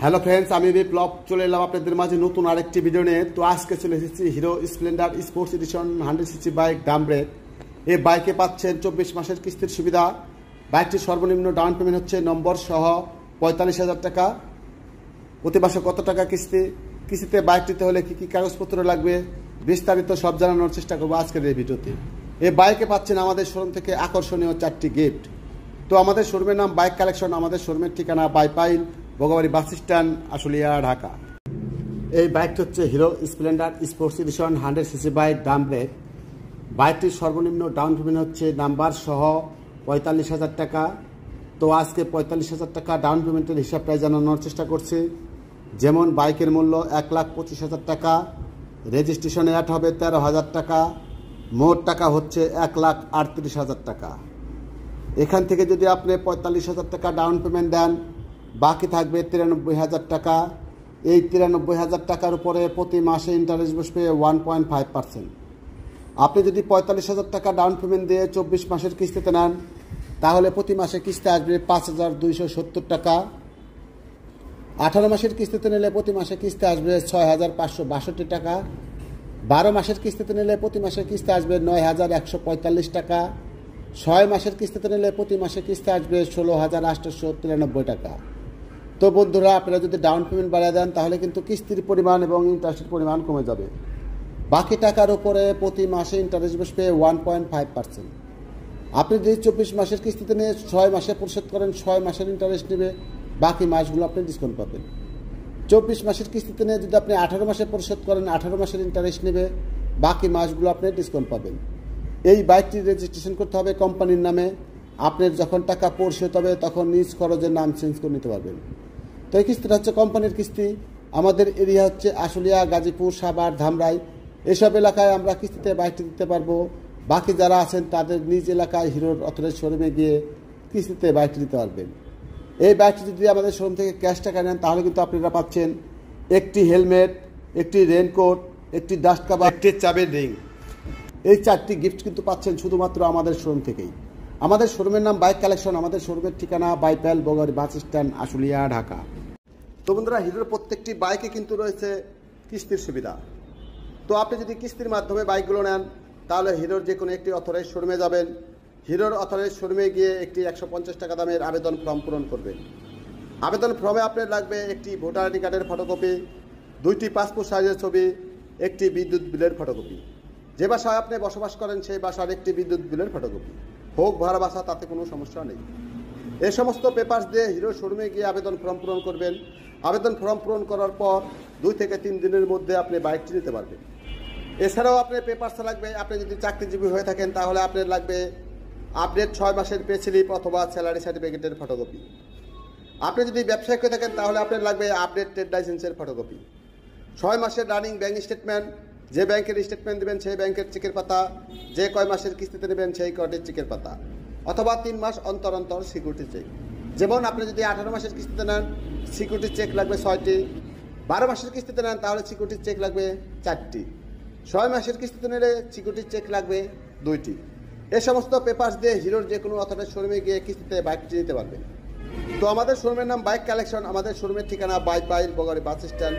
Hello friends, আমি বিপ্লব চলে এলাম আপনাদের মাঝে নতুন আরেকটি ভিডিও নিয়ে। তো আজকে চলে এসেছি hero Splendor sports edition 100cc bike Dam break. এই বাইকে পাচ্ছেন 24 মাসের কিস্তির সুবিধা। বাইকটির সর্বনিম্ন ডাউন পেমেন্ট হচ্ছে নম্বর সহ 45,000 টাকা। প্রতি মাসে কত টাকা কিস্তিতে বাইকটিতে হলে কী কী কাগজপত্র লাগবে বিস্তারিত সব জানানোর চেষ্টা করবো আজকের এই ভিডিওতে। এই বাইকে পাচ্ছেন আমাদের শোরুম থেকে আকর্ষণীয় 4টি গিফট। তো আমাদের শোরুমের নাম বাইক কালেকশন, আমাদের শোরুমের ঠিকানা বাইপাইল বগাবাড়ি বাস স্ট্যান্ড, আশুলিয়া, ঢাকা। এই বাইকটি হচ্ছে hero Splendor sports edition 100cc bike Dam break. বাইকটির সর্বনিম্ন ডাউন পেমেন্ট হচ্ছে নাম্বার সহ 45,000 টাকা। তো আজকে 45,000 টাকা ডাউন পেমেন্টের হিসাবটাই জানানোর চেষ্টা করছি। যেমন বাইকের মূল্য 1,25,000 টাকা, রেজিস্ট্রেশন অ্যাড হবে 13,000 টাকা, মোট টাকা হচ্ছে 1,38,000 টাকা। এখান থেকে যদি আপনি 45,000 টাকা ডাউন পেমেন্ট দেন, বাকি থাকবে 93,000 টাকা। এই 93,000 টাকার উপরে প্রতি মাসে ইন্টারেস্ট বসবে 1.5%। আপনি যদি 45,000 টাকা ডাউন পেমেন্ট দিয়ে 24 মাসের কিস্তিতে নেন, তাহলে প্রতি মাসে কিস্তি আসবে 5,270 টাকা। 18 মাসের কিস্তিতে নিলে প্রতি মাসে কিস্তি আসবে 6,562 টাকা। 12 মাসের কিস্তিতে নিলে প্রতি মাসে কিস্তি আসবে 9,145 টাকা। 6 মাসের কিস্তিতে নিলে প্রতি মাসে কিস্তি আসবে 16,893 টাকা। তো বন্ধুরা, আপনারা যদি ডাউন পেমেন্ট বাড়িয়ে দেন তাহলে কিন্তু কিস্তির পরিমাণ এবং ইন্টারেস্টের পরিমাণ কমে যাবে। বাকি টাকার উপরে প্রতি মাসে ইন্টারেস্ট বসবে 1.5%। আপনি যদি 24 মাসের কিস্তিতে নিয়ে 6 মাসে পরিশোধ করেন, 6 মাসের ইন্টারেস্ট নেবে, বাকি মাসগুলো আপনি ডিসকাউন্ট পাবেন। 24 মাসের কিস্তিতে নিয়ে যদি আপনি 18 মাসে পরিশোধ করেন, 18 মাসের ইন্টারেস্ট নেবে, বাকি মাসগুলো আপনি ডিসকাউন্ট পাবেন। এই বাইকটি রেজিস্ট্রেশন করতে হবে কোম্পানির নামে। আপনার যখন টাকা পরিশোধ হবে তখন নিজ খরচের নাম চেঞ্জ করে নিতে পারবেন। তো এই কিস্তিটা হচ্ছে কোম্পানির কিস্তি। আমাদের এরিয়া হচ্ছে আশুলিয়া, গাজীপুর, সাভার, ধামরাই। এসব এলাকায় আমরা কিস্তিতে বাইকটি দিতে পারবো। বাকি যারা আছেন তাদের নিজ এলাকায় হিরোর অথরাইজড শোরুমে গিয়ে কিস্তিতে বাইকটি দিতে পারবেন। এই বাইকটি যদি আমাদের শোরুম থেকে ক্যাশ টাকা নেন তাহলে কিন্তু আপনারা পাচ্ছেন একটি হেলমেট, একটি রেনকোট, একটি ডাস্ট কাভার, একটি চাবির রিং। এই 4টি গিফট কিন্তু পাচ্ছেন শুধুমাত্র আমাদের শোরুম থেকেই। আমাদের শোরুমের নাম বাইক কালেকশন, আমাদের শোরুমের ঠিকানা বাইপাইল বগাবাড়ি বাস স্ট্যান্ড, আশুলিয়া, ঢাকা। তো বন্ধুরা, হিরোর প্রত্যেকটি বাইকে কিন্তু রয়েছে কিস্তির সুবিধা। তো আপনি যদি কিস্তির মাধ্যমে বাইকগুলো নেন তাহলে হিরোর যে কোনো একটি অথরাইজড শোরুমে যাবেন। হিরোর অথরাইজড শোরুমে গিয়ে একটি 150 টাকা দামের আবেদন ফর্ম পূরণ করবেন। আবেদন ফর্মে আপনার লাগবে একটি ভোটার আইডি কার্ডের ফটোকপি, 2টি পাসপোর্ট সাইজের ছবি, একটি বিদ্যুৎ বিলের ফটোকপি। যে বাসায় আপনি বসবাস করেন সেই বাসার একটি বিদ্যুৎ বিলের ফটোকপি, হোক ভাড়া বাসা, তাতে কোনো সমস্যা নেই। এই সমস্ত পেপারস দিয়ে হিরো শোরুমে গিয়ে আবেদন ফর্ম পূরণ করবেন। আবেদন ফর্ম পূরণ করার পর 2 থেকে 3 দিনের মধ্যে আপনি বাইকটি নিতে পারবেন। এছাড়াও আপনার পেপারস লাগবে, আপনি যদি চাকরিজীবী হয়ে থাকেন তাহলে আপনার লাগবে আপডেট 6 মাসের পে স্লিপ অথবা স্যালারি সার্টিফিকেটের ফটোকপি। আপনি যদি ব্যবসায়িক হয়ে থাকেন তাহলে আপনার লাগবে আপডেট ট্রেড লাইসেন্সের ফটোকপি। 6 মাসের রানিং ব্যাংক স্টেটমেন্ট, যে ব্যাংকের স্টেটমেন্ট দেবেন সেই ব্যাংকের চেকের পাতা, যে কয় মাসের কিস্তিতে নেবেন সেই কয়টির চেকের পাতা, অথবা 3 মাস অন্তর অন্তর সিকিউরিটি চেক। যেমন আপনি যদি 18 মাসের কিস্তিতে নেন সিকিউরিটি চেক লাগবে 6টি, 12 মাসের কিস্তিতে নেন তাহলে সিকিউরিটি চেক লাগবে 4টি, 6 মাসের কিস্তিতে নিলে সিকিউরিটি চেক লাগবে 2টি। এই সমস্ত পেপারস দিয়ে হিরোর যে কোনো অথরাইজড শোরুমে গিয়ে কিস্তিতে বাইকটি নিতে পারবেন। তো আমাদের শোরুমের নাম বাইক কালেকশন, আমাদের শোরুমের ঠিকানা বাইপাইল বগাবাড়ি বাস স্ট্যান্ড।